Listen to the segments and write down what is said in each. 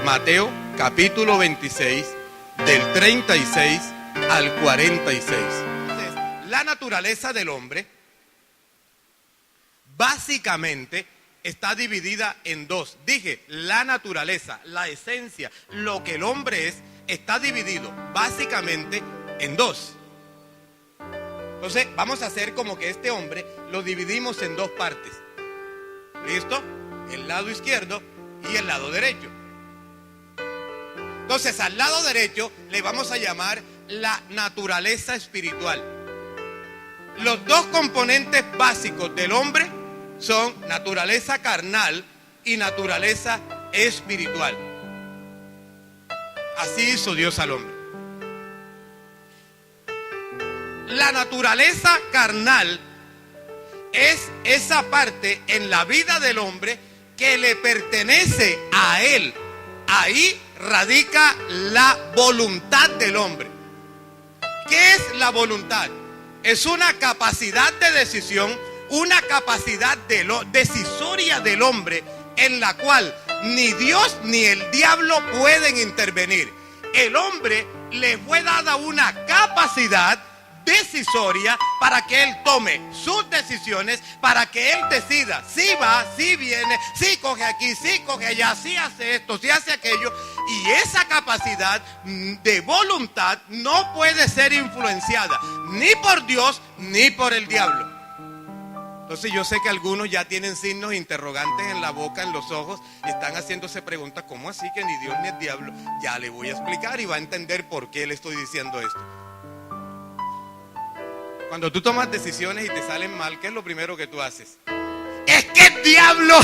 Mateo capítulo 26, del 36 al 46. Entonces, la naturaleza del hombre básicamente está dividida en dos. Dije, la naturaleza, la esencia, lo que el hombre es, está dividido básicamente en dos. Entonces, vamos a hacer como que este hombre lo dividimos en dos partes. ¿Listo? El lado izquierdo y el lado derecho. Entonces, al lado derecho le vamos a llamar la naturaleza espiritual. Los dos componentes básicos del hombre son naturaleza carnal y naturaleza espiritual. Así hizo Dios al hombre. La naturaleza carnal es esa parte en la vida del hombre que le pertenece a él. Ahí radica la voluntad del hombre. ¿Qué es la voluntad? Es una capacidad de decisión, una capacidad decisoria del hombre en la cual ni Dios ni el diablo pueden intervenir. El hombre le fue dada una capacidad decisoria para que él tome sus decisiones, para que él decida si va, si viene, si coge aquí, si coge allá, si hace esto, si hace aquello. Y esa capacidad de voluntad no puede ser influenciada ni por Dios ni por el diablo. Entonces yo sé que algunos ya tienen signos interrogantes en la boca, en los ojos, y están haciéndose preguntas, ¿cómo así que ni Dios ni el diablo? Ya le voy a explicar y va a entender por qué le estoy diciendo esto. Cuando tú tomas decisiones y te salen mal, ¿qué es lo primero que tú haces? Es que el diablo,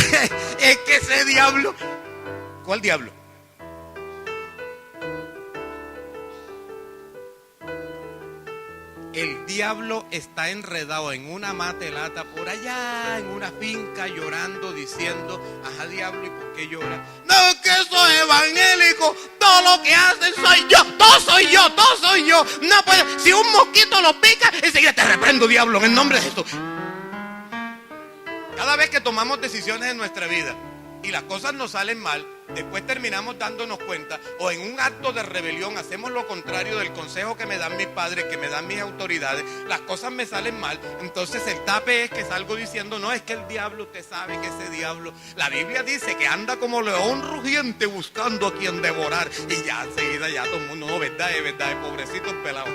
es que ese diablo. ¿Cuál diablo? El diablo está enredado en una matelata por allá, en una finca, llorando, diciendo, ajá, diablo, ¿y por qué llora? No, es que soy evangélico, todo lo que hacen soy yo, todo soy yo, todo soy yo. No puede, si un mosquito lo pica, enseguida te reprendo, diablo, en el nombre de Jesús. Cada vez que tomamos decisiones en nuestra vida y las cosas nos salen mal, después terminamos dándonos cuenta, o en un acto de rebelión hacemos lo contrario del consejo que me dan mis padres, que me dan mis autoridades, las cosas me salen mal. Entonces el tape es que salgo diciendo, no, es que el diablo, usted sabe que ese diablo, la Biblia dice que anda como león rugiente buscando a quien devorar, y ya enseguida ya todo el mundo, no, verdad, pobrecito el pelado.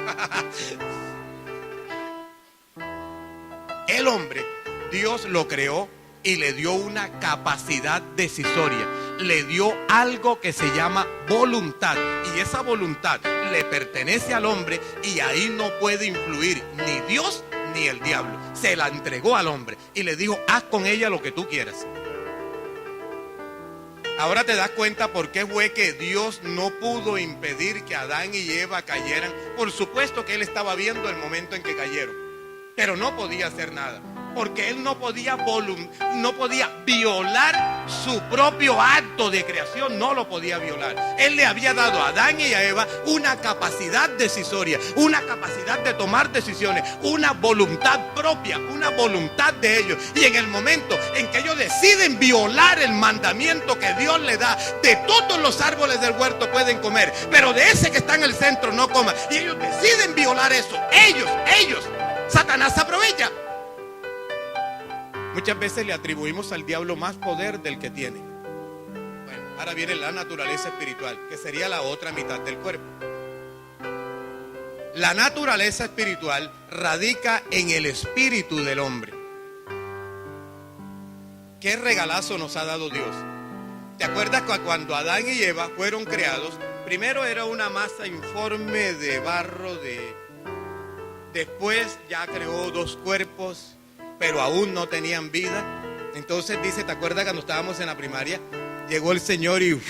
El hombre, Dios lo creó y le dio una capacidad decisoria, le dio algo que se llama voluntad, y esa voluntad le pertenece al hombre, y ahí no puede influir ni Dios ni el diablo. Se la entregó al hombre y le dijo, haz con ella lo que tú quieras. Ahora te das cuenta por qué fue que Dios no pudo impedir que Adán y Eva cayeran. Por supuesto que él estaba viendo el momento en que cayeron, pero no podía hacer nada, porque él no podía violar su propio acto de creación, no lo podía violar. Él le había dado a Adán y a Eva una capacidad decisoria, una capacidad de tomar decisiones, una voluntad propia, una voluntad de ellos. Y en el momento en que ellos deciden violar el mandamiento que Dios le da, de todos los árboles del huerto pueden comer, pero de ese que está en el centro no coman, y ellos deciden violar eso, ellos, Satanás se aprovecha. Muchas veces le atribuimos al diablo más poder del que tiene. Bueno, ahora viene la naturaleza espiritual, que sería la otra mitad del cuerpo. La naturaleza espiritual radica en el espíritu del hombre. ¿Qué regalazo nos ha dado Dios? ¿Te acuerdas que cuando Adán y Eva fueron creados, primero era una masa informe de barro, después ya creó dos cuerpos, pero aún no tenían vida? Entonces dice, ¿te acuerdas cuando estábamos en la primaria? Llegó el Señor y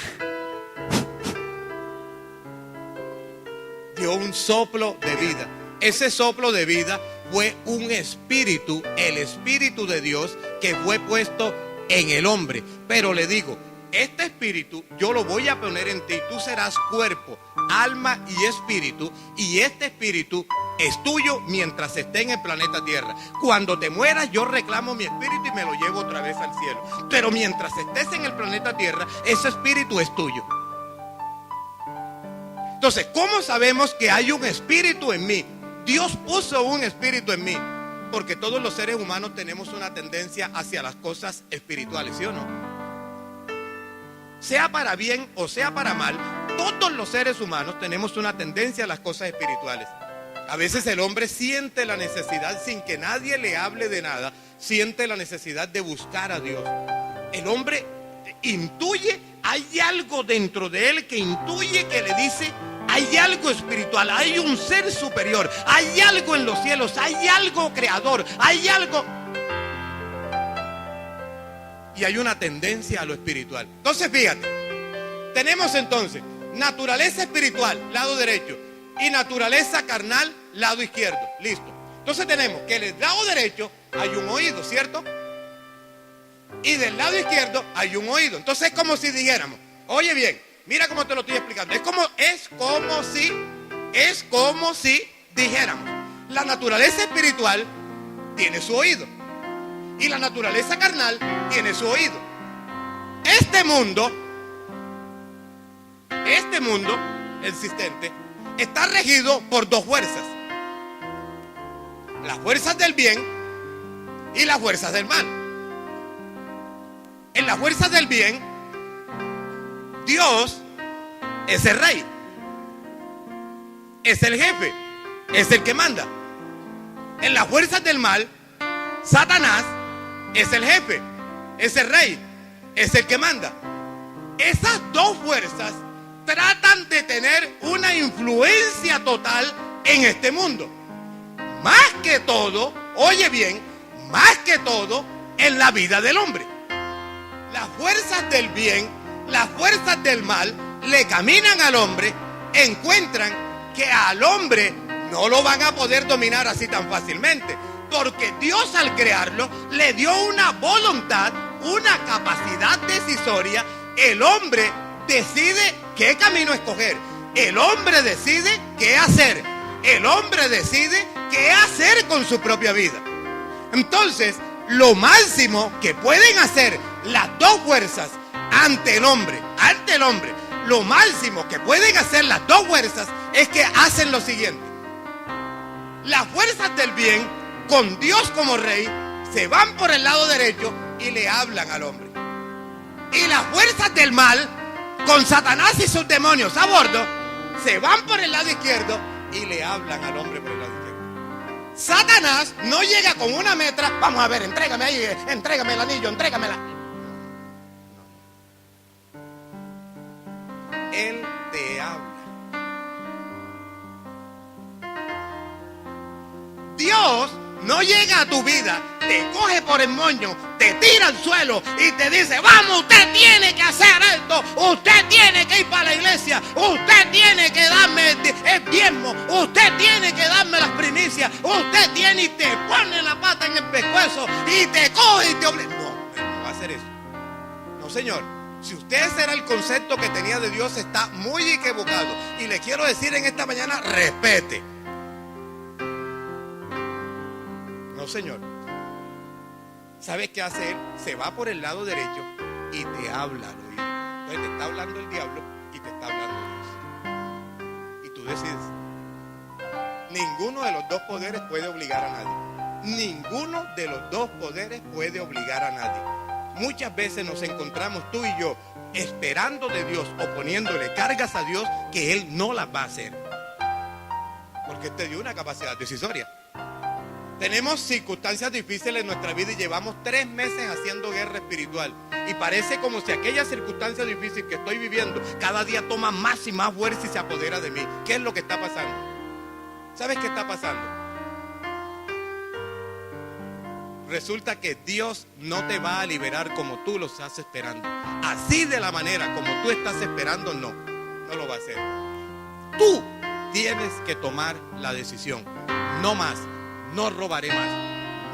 dio un soplo de vida. Ese soplo de vida fue un espíritu, el espíritu de Dios, que fue puesto en el hombre. Pero le digo, este espíritu yo lo voy a poner en ti, tú serás cuerpo, alma y espíritu, y este espíritu es tuyo mientras esté en el planeta Tierra. Cuando te mueras, yo reclamo mi espíritu y me lo llevo otra vez al cielo. Pero mientras estés en el planeta Tierra, ese espíritu es tuyo. Entonces, ¿cómo sabemos que hay un espíritu en mí? Dios puso un espíritu en mí, porque todos los seres humanos tenemos una tendencia hacia las cosas espirituales, ¿sí o no? Sea para bien o sea para mal, todos los seres humanos tenemos una tendencia a las cosas espirituales. A veces el hombre siente la necesidad, sin que nadie le hable de nada, siente la necesidad de buscar a Dios. El hombre intuye, hay algo dentro de él que intuye, que le dice: hay algo espiritual, hay un ser superior, hay algo en los cielos, hay algo creador, hay algo. Y hay una tendencia a lo espiritual. Entonces fíjate, tenemos entonces naturaleza espiritual, lado derecho, y naturaleza carnal, lado izquierdo. Listo. Entonces tenemos que del lado derecho hay un oído, ¿cierto? Y del lado izquierdo hay un oído. Entonces es como si dijéramos, oye bien, mira cómo te lo estoy explicando. Es como si dijéramos, la naturaleza espiritual tiene su oído y la naturaleza carnal tiene su oído. Este mundo existente está regido por dos fuerzas: las fuerzas del bien y las fuerzas del mal. En las fuerzas del bien, Dios es el rey, es el jefe, es el que manda. En las fuerzas del mal, Satanás es el jefe, es el rey, es el que manda. Esas dos fuerzas tratan de tener una influencia total en este mundo. Más que todo, oye bien, más que todo en la vida del hombre. Las fuerzas del bien, las fuerzas del mal le caminan al hombre, encuentran que al hombre no lo van a poder dominar así tan fácilmente, porque Dios al crearlo le dio una voluntad, una capacidad decisoria. El hombre decide qué camino escoger, el hombre decide qué hacer, el hombre decide qué hacer con su propia vida. Entonces, lo máximo que pueden hacer las dos fuerzas ante el hombre, lo máximo que pueden hacer las dos fuerzas es que hacen lo siguiente. Las fuerzas del bien, con Dios como rey, se van por el lado derecho y le hablan al hombre. Y las fuerzas del mal, con Satanás y sus demonios a bordo, se van por el lado izquierdo y le hablan al hombre por el lado izquierdo. Satanás no llega con una metra: vamos a ver, entrégame ahí, entrégame el anillo, entrégamela. Él te habla. Dios no llega a tu vida, te coge por el moño, te tira al suelo y te dice: vamos, usted tiene que hacer esto, usted tiene que ir para la iglesia, usted tiene que darme el diezmo, usted tiene que darme las primicias, usted tiene, y te pone la pata en el pescuezo y te coge y te obliga. No va a hacer eso. No, señor. Si usted ese era el concepto que tenía de Dios, está muy equivocado. Y le quiero decir en esta mañana: respete. No, señor. ¿Sabes qué hace él? Se va por el lado derecho y te habla al oído. Entonces te está hablando el diablo y te está hablando Dios. Y tú decides. Ninguno de los dos poderes puede obligar a nadie. Ninguno de los dos poderes puede obligar a nadie. Muchas veces nos encontramos tú y yo esperando de Dios o poniéndole cargas a Dios que Él no las va a hacer, porque Él te dio una capacidad decisoria. Tenemos circunstancias difíciles en nuestra vida y llevamos 3 meses haciendo guerra espiritual. Y parece como si aquella circunstancia difícil que estoy viviendo cada día toma más y más fuerza y se apodera de mí. ¿Qué es lo que está pasando? ¿Sabes qué está pasando? Resulta que Dios no te va a liberar como tú lo estás esperando. Así de la manera como tú estás esperando, no lo va a hacer. Tú tienes que tomar la decisión. No más. No robaré más,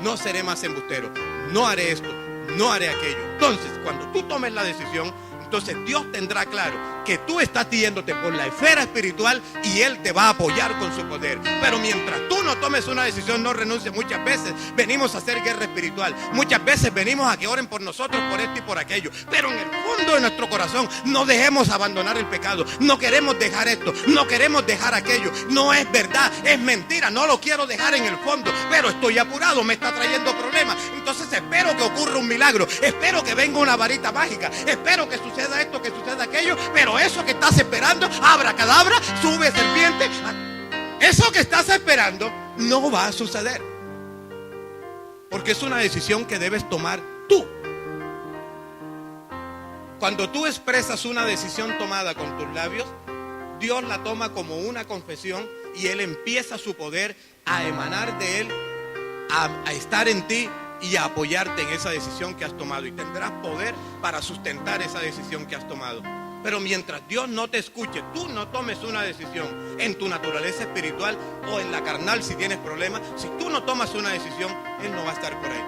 no seré más embustero, no haré esto, no haré aquello. Entonces, cuando tú tomes la decisión, entonces Dios tendrá claro que tú estás yéndote por la esfera espiritual y Él te va a apoyar con su poder. Pero mientras tú no tomes una decisión, no renuncies. Muchas veces venimos a hacer guerra espiritual. Muchas veces venimos a que oren por nosotros, por esto y por aquello. Pero en el fondo de nuestro corazón no dejemos abandonar el pecado. No queremos dejar esto, no queremos dejar aquello. No es verdad, es mentira. No lo quiero dejar en el fondo, pero estoy apurado, me está trayendo problemas. Entonces espero que ocurra un milagro. Espero que venga una varita mágica. Espero que suceda esto, que suceda aquello. Pero eso que estás esperando, abracadabra, sube serpiente, eso que estás esperando no va a suceder. Porque es una decisión que debes tomar tú. Cuando tú expresas una decisión tomada con tus labios, Dios la toma como una confesión y Él empieza su poder a emanar de Él, a estar en ti y a apoyarte en esa decisión que has tomado. Y tendrás poder para sustentar esa decisión que has tomado. Pero mientras Dios no te escuche, tú no tomes una decisión en tu naturaleza espiritual o en la carnal si tienes problemas. Si tú no tomas una decisión, Él no va a estar por ahí.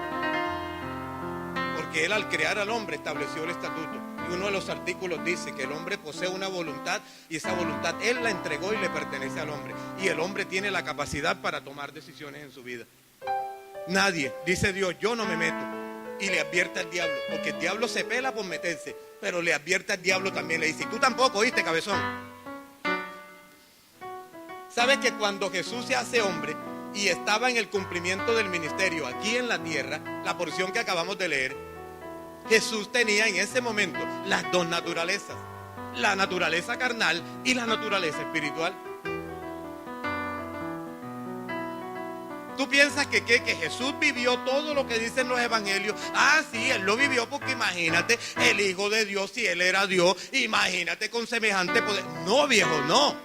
Porque Él al crear al hombre estableció el estatuto. Y uno de los artículos dice que el hombre posee una voluntad y esa voluntad Él la entregó y le pertenece al hombre. Y el hombre tiene la capacidad para tomar decisiones en su vida. Nadie, dice Dios, yo no me meto. Y le advierte al diablo, porque el diablo se pela por meterse, pero le advierte al diablo también, le dice, y tú tampoco, ¿oíste, cabezón? ¿Sabes que cuando Jesús se hace hombre y estaba en el cumplimiento del ministerio aquí en la tierra, la porción que acabamos de leer, Jesús tenía en ese momento las dos naturalezas, la naturaleza carnal y la naturaleza espiritual? ¿Tú piensas que Jesús vivió todo lo que dicen los evangelios? Ah, sí, Él lo vivió porque imagínate, el Hijo de Dios, si Él era Dios, imagínate con semejante poder. No, viejo, no.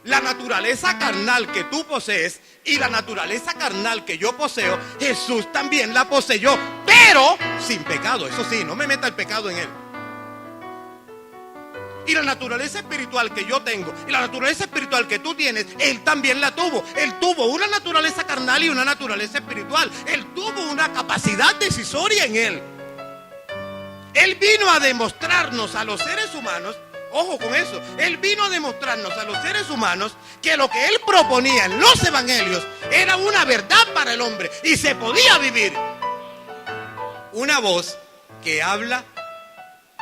La naturaleza carnal que tú posees y la naturaleza carnal que yo poseo, Jesús también la poseyó, pero sin pecado. Eso sí, no me meta el pecado en Él. Y la naturaleza espiritual que yo tengo y la naturaleza espiritual que tú tienes, Él también la tuvo. Él tuvo una naturaleza carnal y una naturaleza espiritual. Él tuvo una capacidad decisoria en Él. Él vino a demostrarnos a los seres humanos, ojo con eso, Él vino a demostrarnos a los seres humanos que lo que Él proponía en los evangelios era una verdad para el hombre y se podía vivir. Una voz que habla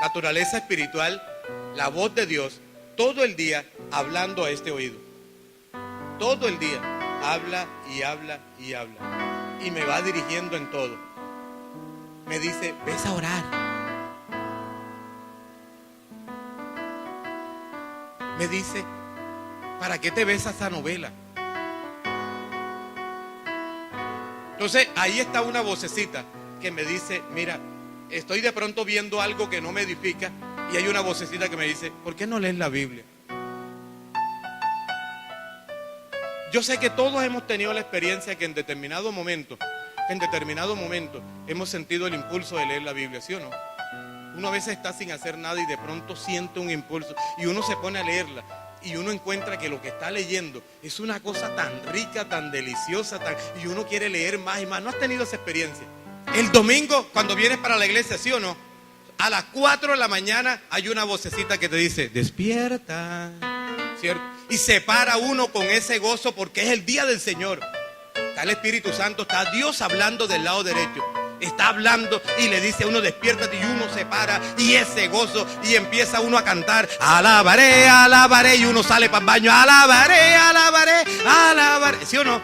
naturaleza espiritual, la voz de Dios, todo el día hablando a este oído. Todo el día habla y habla y habla. Y me va dirigiendo en todo. Me dice, ves a orar. Me dice, ¿para qué te ves a esa novela? Entonces ahí está una vocecita que me dice, mira, estoy de pronto viendo algo que no me edifica. Y hay una vocecita que me dice, ¿por qué no lees la Biblia? Yo sé que todos hemos tenido la experiencia que en determinado momento hemos sentido el impulso de leer la Biblia, ¿sí o no? Uno a veces está sin hacer nada y de pronto siente un impulso y uno se pone a leerla y uno encuentra que lo que está leyendo es una cosa tan rica, tan deliciosa, y uno quiere leer más y más. ¿No has tenido esa experiencia? El domingo, cuando vienes para la iglesia, ¿sí o no? A las 4 de la mañana hay una vocecita que te dice, despierta, ¿cierto? Y se para uno con ese gozo porque es el día del Señor. Está el Espíritu Santo, está Dios hablando del lado derecho. Está hablando y le dice a uno, despiértate, y uno se para y ese gozo y empieza uno a cantar, alabaré, alabaré, y uno sale para el baño, alabaré, alabaré, alabaré, ¿sí o no?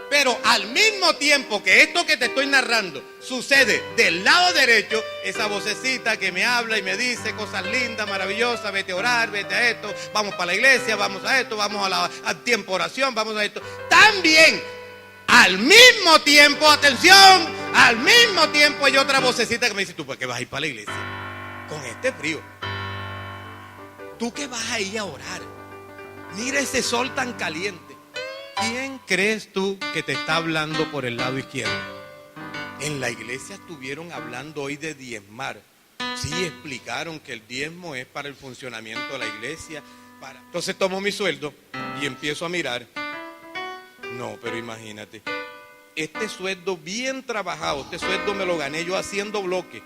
Pero al mismo tiempo que esto que te estoy narrando sucede del lado derecho, esa vocecita que me habla y me dice cosas lindas, maravillosas, vete a orar, vete a esto, vamos para la iglesia, vamos a esto, vamos al tiempo de oración, vamos a esto. También, al mismo tiempo, atención, al mismo tiempo hay otra vocecita que me dice, ¿tú por qué vas a ir para la iglesia? Con este frío. ¿Tú qué vas a ir a orar? Mira ese sol tan caliente. ¿Quién crees tú que te está hablando por el lado izquierdo? En la iglesia estuvieron hablando hoy de diezmar. Sí, explicaron que el diezmo es para el funcionamiento de la iglesia. Entonces tomo mi sueldo y empiezo a mirar. No, pero imagínate. Este sueldo bien trabajado, este sueldo me lo gané yo haciendo bloque.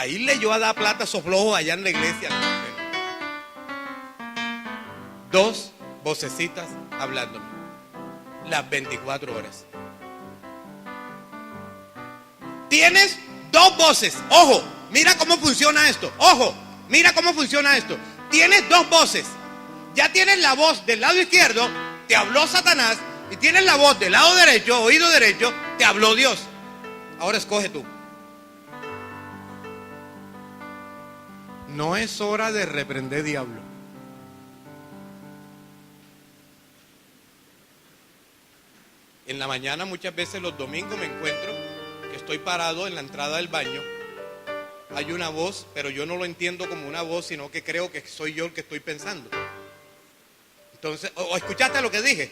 para irle yo a dar plata a esos flojos allá en la iglesia. Dos vocecitas hablándome las 24 horas. Tienes dos voces. Ojo, mira cómo funciona esto. Ojo, mira cómo funciona esto. Tienes dos voces. Ya tienes la voz del lado izquierdo, te habló Satanás, y tienes la voz del lado derecho, oído derecho, te habló Dios. Ahora escoge tú. No es hora de reprender diablo. En la mañana, muchas veces los domingos, me encuentro que estoy parado en la entrada del baño. Hay una voz, pero yo no lo entiendo como una voz, sino que creo que soy yo el que estoy pensando. Entonces, ¿escuchaste lo que dije?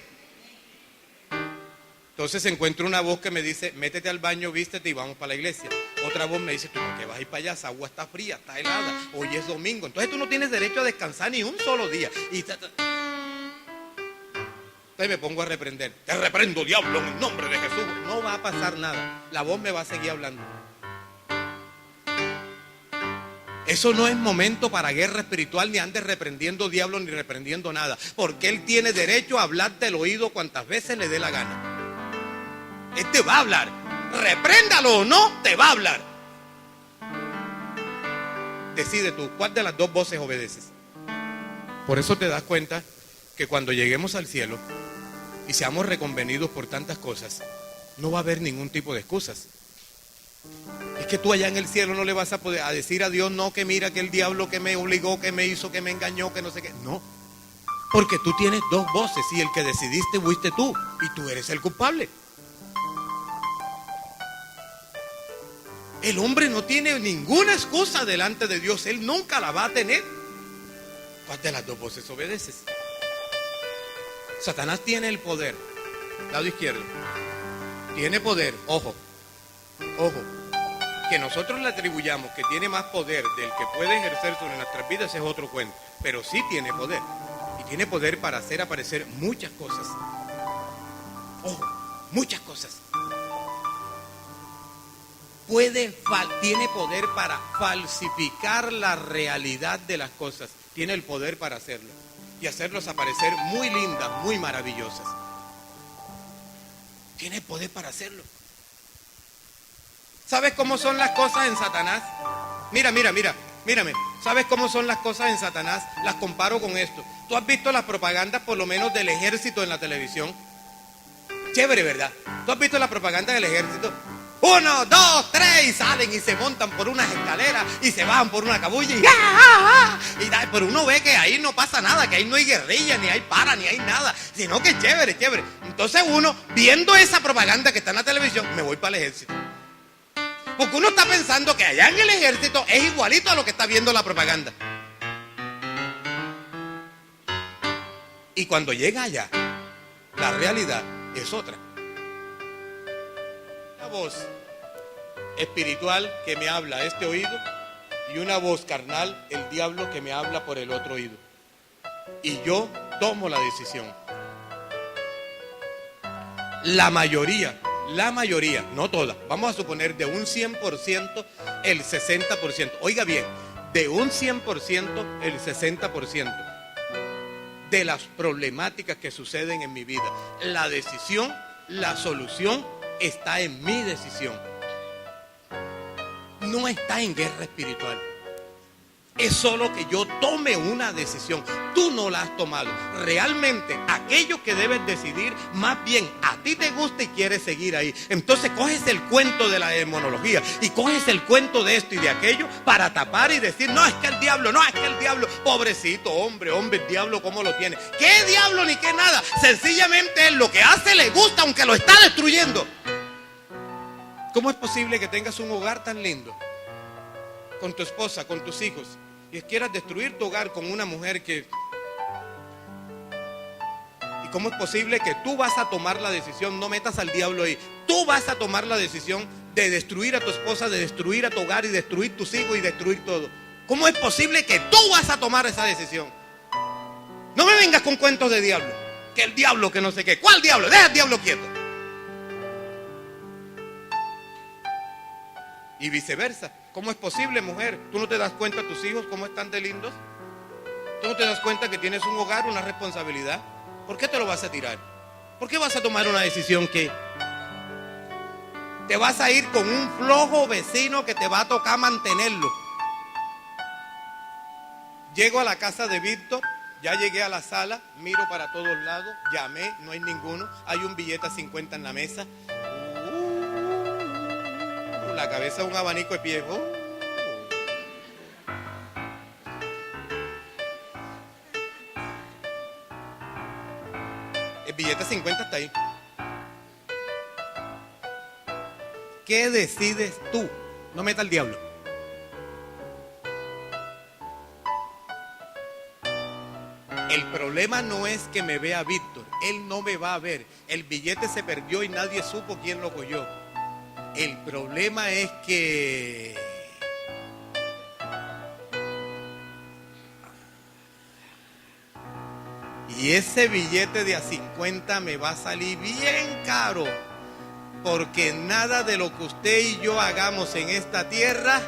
Entonces encuentro una voz que me dice, métete al baño, vístete y vamos para la iglesia. Otra voz me dice, ¿tú por qué vas a ir para allá? Esa agua está fría, está helada, hoy es domingo. Entonces tú no tienes derecho a descansar ni un solo día. Entonces me pongo a reprender. Te reprendo, diablo, en el nombre de Jesús. No va a pasar nada. La voz me va a seguir hablando. Eso no es momento para guerra espiritual, ni andes reprendiendo diablo ni reprendiendo nada. Porque él tiene derecho a hablarte al oído cuantas veces le dé la gana. Él te va a hablar. Repréndalo o no, te va a hablar. Decide tú, ¿cuál de las dos voces obedeces? Por eso te das cuenta que cuando lleguemos al cielo y seamos reconvenidos por tantas cosas, no va a haber ningún tipo de excusas. Es que tú allá en el cielo no le vas a poder a decir a Dios, no, que mira que el diablo que me obligó, que me hizo, que me engañó, que no sé qué. No, porque tú tienes dos voces y el que decidiste fuiste tú y tú eres el culpable. El hombre no tiene ninguna excusa delante de Dios, él nunca la va a tener. ¿Cuál de las dos voces obedeces? Satanás tiene el poder, lado izquierdo, tiene poder, ojo, que nosotros le atribuyamos que tiene más poder del que puede ejercer sobre nuestras vidas es otro cuento, pero sí tiene poder, y tiene poder para hacer aparecer muchas cosas, ojo, muchas cosas. Tiene poder para falsificar la realidad de las cosas, tiene el poder para hacerlo, y hacerlos aparecer muy lindas, muy maravillosas. Tiene el poder para hacerlo. ¿Sabes cómo son las cosas en Satanás? Mírame. ¿Sabes cómo son las cosas en Satanás? Las comparo con esto. ¿Tú has visto las propagandas por lo menos del ejército en la televisión? Chévere, ¿verdad? ¿Tú has visto la propaganda del ejército? 1, 2, 3 y salen y se montan por unas escaleras y se bajan por una cabulla pero uno ve que ahí no pasa nada, que ahí no hay guerrilla, ni hay para, ni hay nada, sino que chévere. Entonces uno, viendo esa propaganda que está en la televisión, me voy para el ejército. Porque uno está pensando que allá en el ejército es igualito a lo que está viendo la propaganda. Y cuando llega allá, la realidad es otra. Una voz espiritual que me habla a este oído y una voz carnal, el diablo, que me habla por el otro oído. Y yo tomo la decisión. La mayoría, no todas, vamos a suponer de un 100%, el 60%. Oiga bien, de un 100%, el 60% de las problemáticas que suceden en mi vida. La decisión, la solución está en mi decisión. No está en guerra espiritual. Es solo que yo tome una decisión. Tú no la has tomado. Realmente, aquello que debes decidir, más bien a ti te gusta y quieres seguir ahí. Entonces coges el cuento de la demonología y coges el cuento de esto y de aquello para tapar y decir, no, es que el diablo, pobrecito, hombre, el diablo, ¿cómo lo tiene? ¿Qué diablo ni qué nada? Sencillamente él lo que hace le gusta, aunque lo está destruyendo. ¿Cómo es posible que tengas un hogar tan lindo con tu esposa, con tus hijos, y quieras destruir tu hogar con una mujer que... ¿Y cómo es posible que tú vas a tomar la decisión, no metas al diablo ahí, tú vas a tomar la decisión de destruir a tu esposa, de destruir a tu hogar y destruir tus hijos y destruir todo? ¿Cómo es posible que tú vas a tomar esa decisión? No me vengas con cuentos de diablo, que el diablo, que no sé qué. ¿Cuál diablo? Deja al diablo quieto. Y viceversa. ¿Cómo es posible, mujer? ¿Tú no te das cuenta tus hijos cómo están de lindos? ¿Tú no te das cuenta que tienes un hogar, una responsabilidad? ¿Por qué te lo vas a tirar? ¿Por qué vas a tomar una decisión que te vas a ir con un flojo vecino que te va a tocar mantenerlo? Llego a la casa de Víctor, ya llegué a la sala, miro para todos lados, llamé, no hay ninguno, hay un billete a 50 en la mesa. La cabeza de un abanico de pie. El billete 50 está ahí. ¿Qué decides tú? No meta al diablo. El problema no es que me vea Víctor. Él no me va a ver. El billete se perdió y nadie supo quién lo cogió. El problema es que y ese billete de a 50 me va a salir bien caro, porque nada de lo que usted y yo hagamos en esta tierra,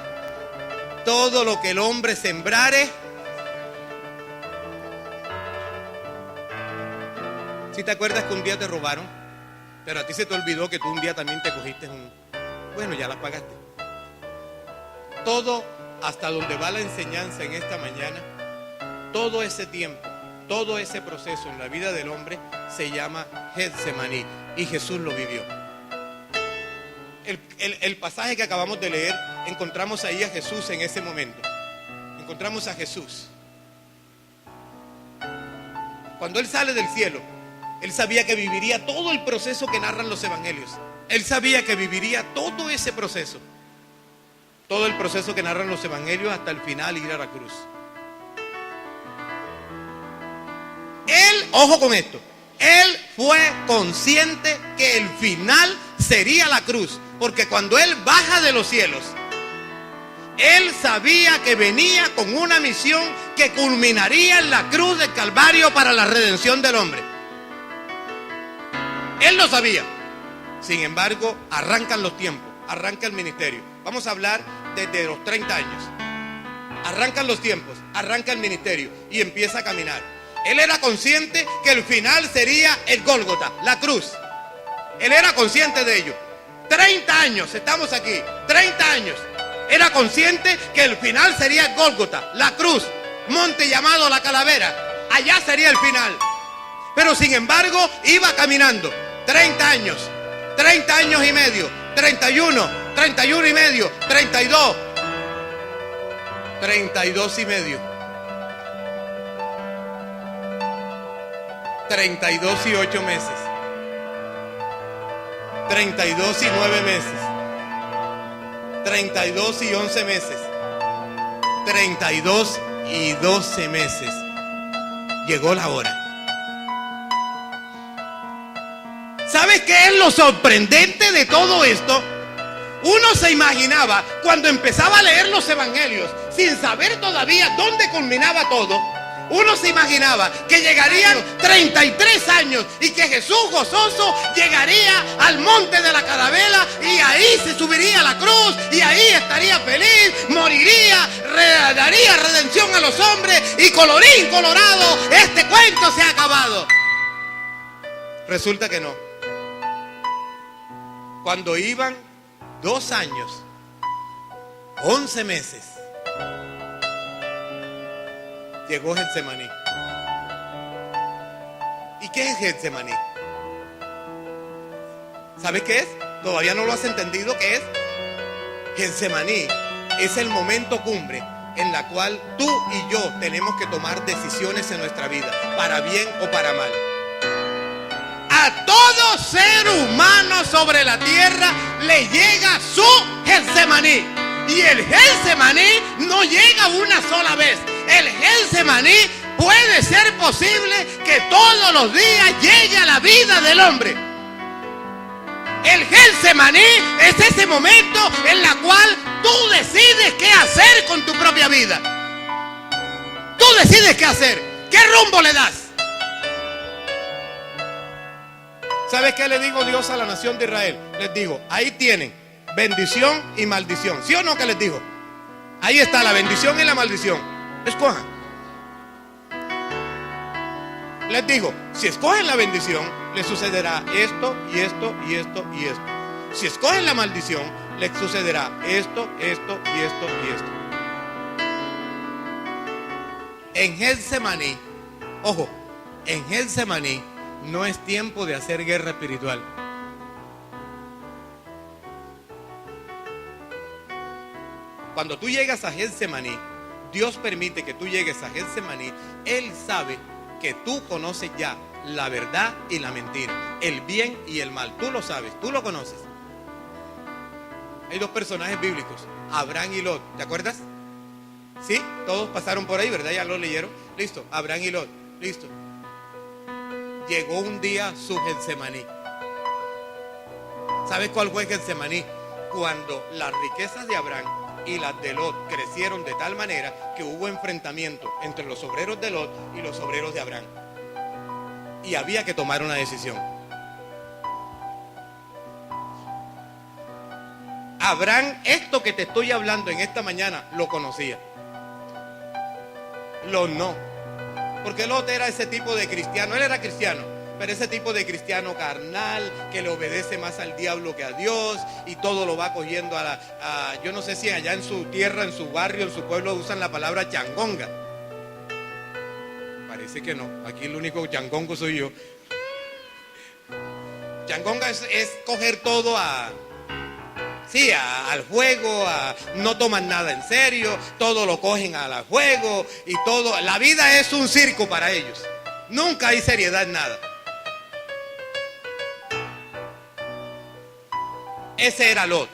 todo lo que el hombre sembrare. ¿Sí te acuerdas que un día te robaron? Pero a ti se te olvidó que tú un día también te cogiste bueno, ya la pagaste. Todo, hasta donde va la enseñanza en esta mañana, todo ese tiempo, todo ese proceso en la vida del hombre se llama Getsemaní, y Jesús lo vivió. El pasaje que acabamos de leer, encontramos ahí a Jesús en ese momento. Encontramos a Jesús. Cuando Él sale del cielo, Él sabía que viviría todo el proceso que narran los evangelios. Él sabía que viviría todo ese proceso. Todo el proceso que narran los evangelios hasta el final, ir a la cruz. Él, ojo con esto, Él fue consciente que el final sería la cruz. Porque cuando Él baja de los cielos, Él sabía que venía con una misión que culminaría en la cruz del Calvario para la redención del hombre. Él lo sabía. Sin embargo, arrancan los tiempos, arranca el ministerio. Vamos a hablar desde los 30 años. Arrancan los tiempos, arranca el ministerio y empieza a caminar. Él era consciente que el final sería el Gólgota, la cruz. Él era consciente de ello. 30 años, estamos aquí, 30 años. Era consciente que el final sería el Gólgota, la cruz, monte llamado la Calavera. Allá sería el final. Pero sin embargo, iba caminando. 30 años. 30 años y medio, 31, 31 y medio, 32, 32 y medio, 32 y 8 meses, 32 y 9 meses, 32 y 11 meses, 32 y 12 meses. Llegó la hora. ¿Sabes qué es lo sorprendente de todo esto? Uno se imaginaba, cuando empezaba a leer los evangelios, sin saber todavía dónde culminaba todo, uno se imaginaba que llegarían 33 años y que Jesús gozoso llegaría al monte de la Calavera y ahí se subiría a la cruz y ahí estaría feliz, moriría, daría redención a los hombres y colorín colorado, este cuento se ha acabado. Resulta que no. Cuando iban 2 años, 11 meses, llegó Getsemaní. ¿Y qué es Getsemaní? ¿Sabes qué es? Todavía no lo has entendido qué es. Getsemaní es el momento cumbre en la cual tú y yo tenemos que tomar decisiones en nuestra vida, para bien o para mal. A todo ser humano sobre la tierra le llega su Getsemaní. Y el Getsemaní no llega una sola vez. El Getsemaní puede ser posible que todos los días llegue a la vida del hombre. El Getsemaní es ese momento en la cual tú decides qué hacer con tu propia vida. Tú decides qué hacer. ¿Qué rumbo le das? ¿Sabes qué le digo Dios a la nación de Israel? Les digo, ahí tienen bendición y maldición. ¿Sí o no que les digo? Ahí está la bendición y la maldición. Escojan. Les digo, si escogen la bendición, les sucederá esto y esto y esto y esto. Si escogen la maldición, les sucederá esto, esto y esto y esto. En Getsemaní, ojo, en Getsemaní no es tiempo de hacer guerra espiritual. Cuando tú llegas a Getsemaní, Dios permite que tú llegues a Getsemaní. Él sabe que tú conoces ya la verdad y la mentira, el bien y el mal. Tú lo sabes, tú lo conoces. Hay dos personajes bíblicos, Abraham y Lot. ¿Te acuerdas? Sí, todos pasaron por ahí, ¿verdad? Ya lo leyeron. Listo, Abraham y Lot. Listo. Llegó un día su Getsemaní. ¿Sabes cuál fue Getsemaní? Cuando las riquezas de Abraham y las de Lot crecieron de tal manera que hubo enfrentamiento entre los obreros de Lot y los obreros de Abraham. Y había que tomar una decisión. Abraham, esto que te estoy hablando en esta mañana, lo conocía. Lot no. Porque Lot era ese tipo de cristiano. Él era cristiano, pero ese tipo de cristiano carnal que le obedece más al diablo que a Dios y todo lo va cogiendo yo no sé si allá en su tierra, en su barrio, en su pueblo usan la palabra changonga. Parece que no. Aquí el único changongo soy yo. Changonga es coger todo al juego, no toman nada en serio, todo lo cogen al juego y todo. La vida es un circo para ellos. Nunca hay seriedad en nada. Ese era Lot.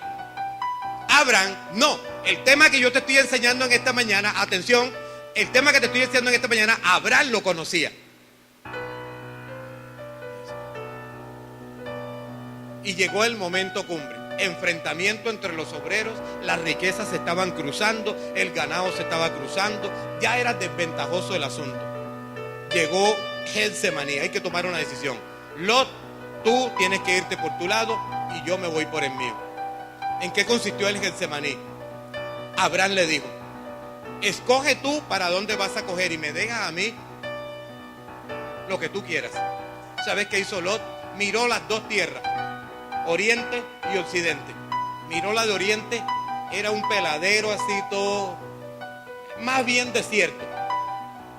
Abraham, no. El tema que yo te estoy enseñando en esta mañana, atención, el tema que te estoy enseñando en esta mañana, Abraham lo conocía. Y llegó el momento cumbre. Enfrentamiento entre los obreros, las riquezas se estaban cruzando, el ganado se estaba cruzando, ya era desventajoso el asunto. Llegó Getsemaní, hay que tomar una decisión. Lot, tú tienes que irte por tu lado y yo me voy por el mío. ¿En qué consistió el Getsemaní? Abraham le dijo, escoge tú para dónde vas a coger y me dejas a mí lo que tú quieras. ¿Sabes qué hizo Lot? Miró las dos tierras, Oriente y Occidente. Miró la de Oriente, era un peladero así todo, más bien desierto.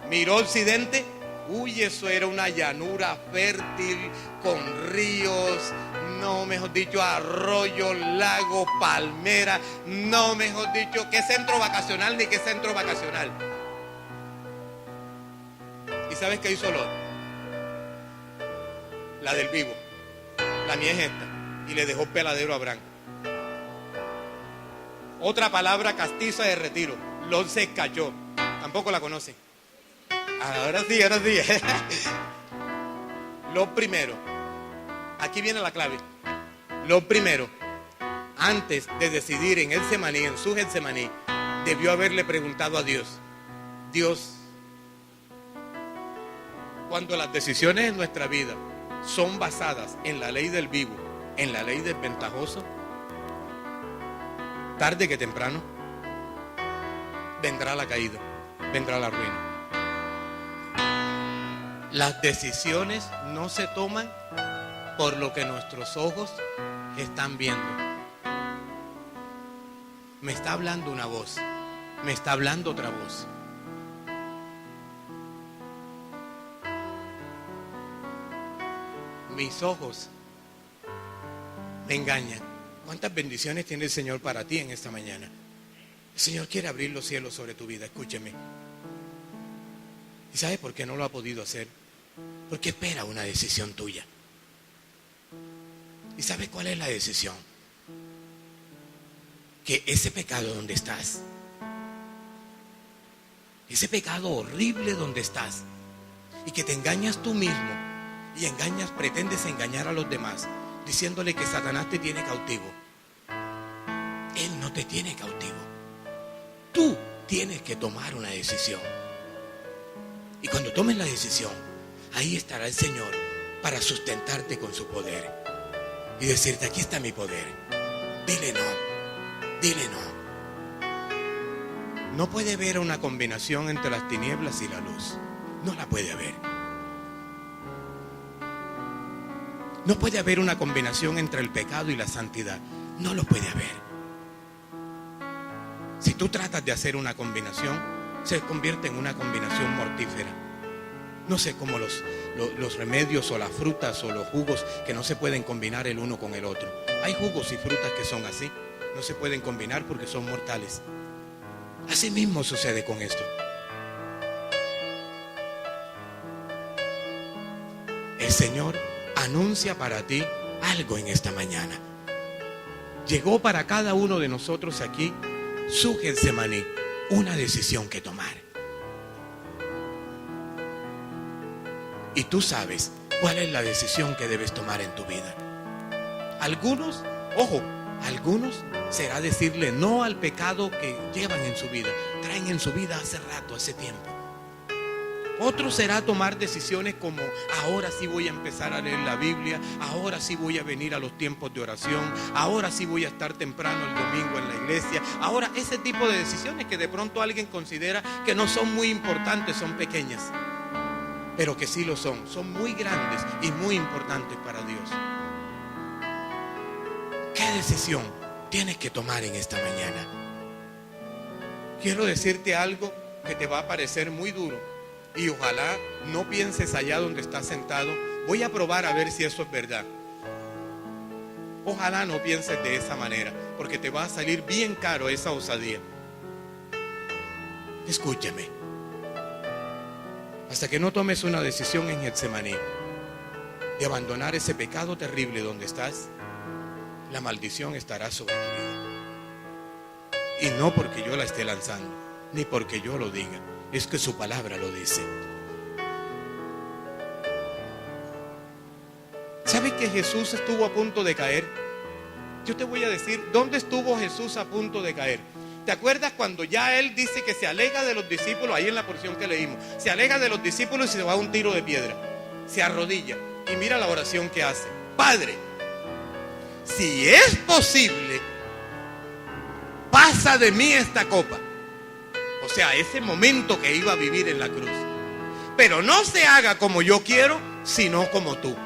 Miró Occidente, uy, eso era una llanura fértil con ríos, no mejor dicho, arroyos, lagos, palmeras, no mejor dicho, qué centro vacacional ni qué centro vacacional. ¿Y sabes qué hizo Lot? La del vivo, la mía es esta. Y le dejó peladero a Abraham. Otra palabra castiza de retiro. Lot se cayó. Tampoco la conoce. Ahora sí. Lo primero. Aquí viene la clave. Lo primero. Antes de decidir en Getsemaní, en su Getsemaní, debió haberle preguntado a Dios. Dios, cuando las decisiones en nuestra vida son basadas en la ley del vivo, en la ley del ventajoso, tarde que temprano vendrá la caída, vendrá la ruina. Las decisiones no se toman por lo que nuestros ojos están viendo. Me está hablando una voz, me está hablando otra voz. Mis ojos me engañan. ¿Cuántas bendiciones tiene el Señor para ti en esta mañana? El Señor quiere abrir los cielos sobre tu vida, escúcheme. ¿Y sabe por qué no lo ha podido hacer? Porque espera una decisión tuya. ¿Y sabes cuál es la decisión? Que ese pecado donde estás, ese pecado horrible donde estás, y que te engañas tú mismo, y pretendes engañar a los demás, diciéndole que Satanás te tiene cautivo. Él no te tiene cautivo. Tú tienes que tomar una decisión. Y cuando tomes la decisión, ahí estará el Señor para sustentarte con su poder y decirte, aquí está mi poder. Dile no, dile no. no puede haber una combinación entre las tinieblas y la luz. No la puede haber. No puede haber una combinación entre el pecado y la santidad. No lo puede haber. Si tú tratas de hacer una combinación, se convierte en una combinación mortífera. No sé, como los remedios o las frutas o los jugos que no se pueden combinar el uno con el otro. Hay jugos y frutas que son así. No se pueden combinar porque son mortales. Así mismo sucede con esto. El Señor anuncia para ti algo en esta mañana. Llegó para cada uno de nosotros aquí su Getsemaní, una decisión que tomar. Y tú sabes cuál es la decisión que debes tomar en tu vida. Algunos, ojo, algunos será decirle no al pecado que llevan en su vida, traen en su vida hace rato, hace tiempo. Otro será tomar decisiones como ahora sí voy a empezar a leer la Biblia, ahora sí voy a venir a los tiempos de oración, ahora sí voy a estar temprano el domingo en la iglesia. Ahora ese tipo de decisiones que de pronto alguien considera que no son muy importantes, son pequeñas, pero que sí lo son muy grandes y muy importantes para Dios. ¿Qué decisión tienes que tomar en esta mañana? Quiero decirte algo que te va a parecer muy duro. Y ojalá no pienses allá donde estás sentado, voy a probar a ver si eso es verdad. Ojalá no pienses de esa manera, porque te va a salir bien caro esa osadía. Escúchame. Hasta que no tomes una decisión en Getsemaní de abandonar ese pecado terrible donde estás, la maldición estará sobre tu vida. Y no porque yo la esté lanzando, ni porque yo lo diga. Es que su palabra lo dice. ¿Sabes que Jesús estuvo a punto de caer? Yo te voy a decir dónde estuvo Jesús a punto de caer. ¿Te acuerdas cuando ya él dice que se aleja de los discípulos? Ahí en la porción que leímos. Se aleja de los discípulos y se va a un tiro de piedra. Se arrodilla y mira la oración que hace. Padre, si es posible, pasa de mí esta copa. O sea, ese momento que iba a vivir en la cruz. Pero no se haga como yo quiero, sino como tú.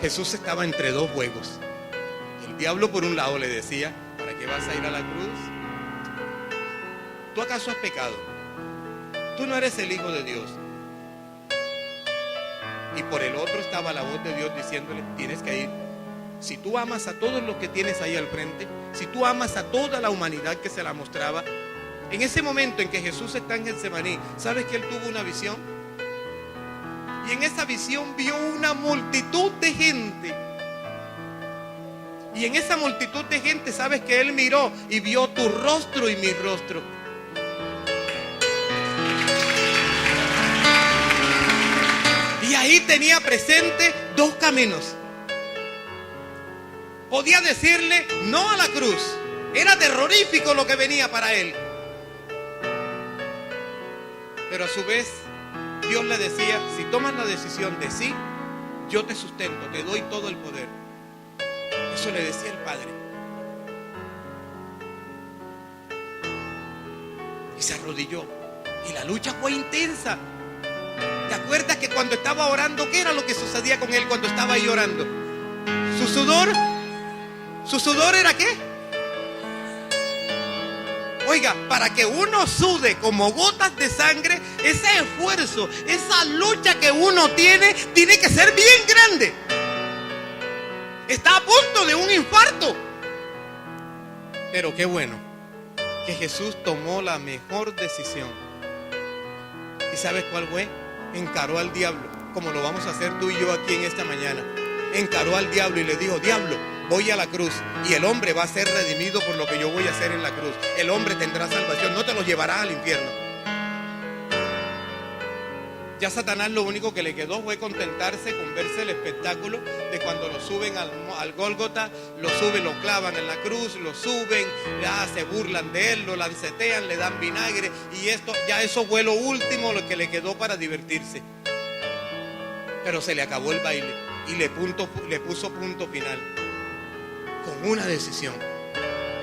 Jesús estaba entre dos fuegos. El diablo por un lado le decía, ¿para qué vas a ir a la cruz? ¿Tú acaso has pecado? Tú no eres el Hijo de Dios. Y por el otro estaba la voz de Dios diciéndole, tienes que ir. Si tú amas a todos los que tienes ahí al frente, si tú amas a toda la humanidad que se la mostraba, en ese momento en que Jesús está en Getsemaní, ¿sabes que él tuvo una visión? Y en esa visión vio una multitud de gente. Y en esa multitud de gente, ¿sabes que él miró y vio tu rostro y mi rostro? Y ahí tenía presente dos caminos. Podía decirle no a la cruz. Era terrorífico lo que venía para él. Pero a su vez, Dios le decía, si tomas la decisión de sí, yo te sustento, te doy todo el poder. Eso le decía el Padre. Y se arrodilló. Y la lucha fue intensa. ¿Te acuerdas que cuando estaba orando, qué era lo que sucedía con él cuando estaba ahí orando? Su sudor era ¿qué? Oiga, para que uno sude como gotas de sangre, ese esfuerzo, esa lucha que uno tiene que ser bien grande. Está a punto de un infarto. Pero qué bueno que Jesús tomó la mejor decisión. ¿Y sabes cuál fue? Encaró al diablo, como lo vamos a hacer tú y yo aquí en esta mañana. Encaró al diablo y le dijo, diablo, voy a la cruz y el hombre va a ser redimido por lo que yo voy a hacer en la cruz. El hombre tendrá salvación, no te lo llevará al infierno. Ya Satanás lo único que le quedó fue contentarse con verse el espectáculo de cuando lo suben al Gólgota, lo suben, lo clavan en la cruz, lo suben, ya se burlan de él, lo lancetean, le dan vinagre y eso fue lo último lo que le quedó para divertirse. Pero se le acabó el baile y le puso punto final con una decisión.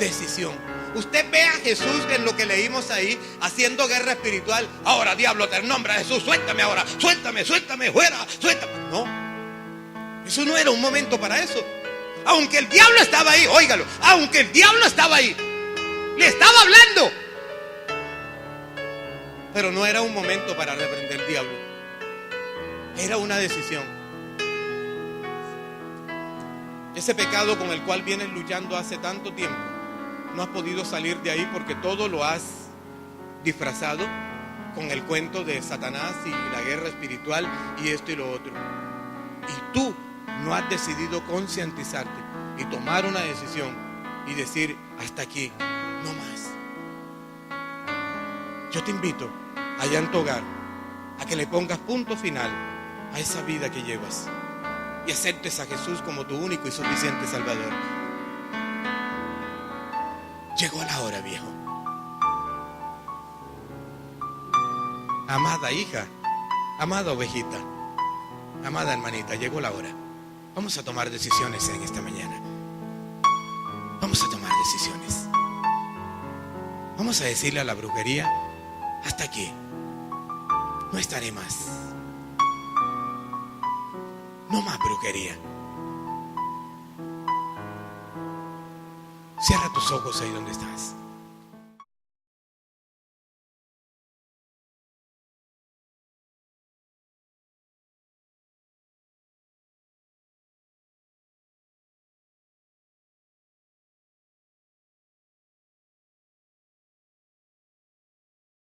decisión. Usted ve a Jesús en lo que leímos ahí, haciendo guerra espiritual. Ahora, diablo, te nombra a Jesús, suéltame ahora, suéltame, fuera, suéltame. No, eso no era un momento para eso. Aunque el diablo estaba ahí, óigalo, aunque el diablo estaba ahí, le estaba hablando, pero no era un momento para reprender al diablo. Era una decisión. Ese pecado con el cual vienes luchando hace tanto tiempo, no has podido salir de ahí porque todo lo has disfrazado con el cuento de Satanás y la guerra espiritual y esto y lo otro. Y tú no has decidido concientizarte y tomar una decisión y decir: hasta aquí, no más. Yo te invito allá en tu hogar a que le pongas punto final a esa vida que llevas y aceptes a Jesús como tu único y suficiente Salvador. Llegó la hora, viejo. Amada hija, amada ovejita, amada hermanita, llegó la hora. Vamos a tomar decisiones en esta mañana. Vamos a tomar decisiones. Vamos a decirle a la brujería: hasta aquí, no estaré más. No más brujería. Cierra tus ojos ahí donde estás.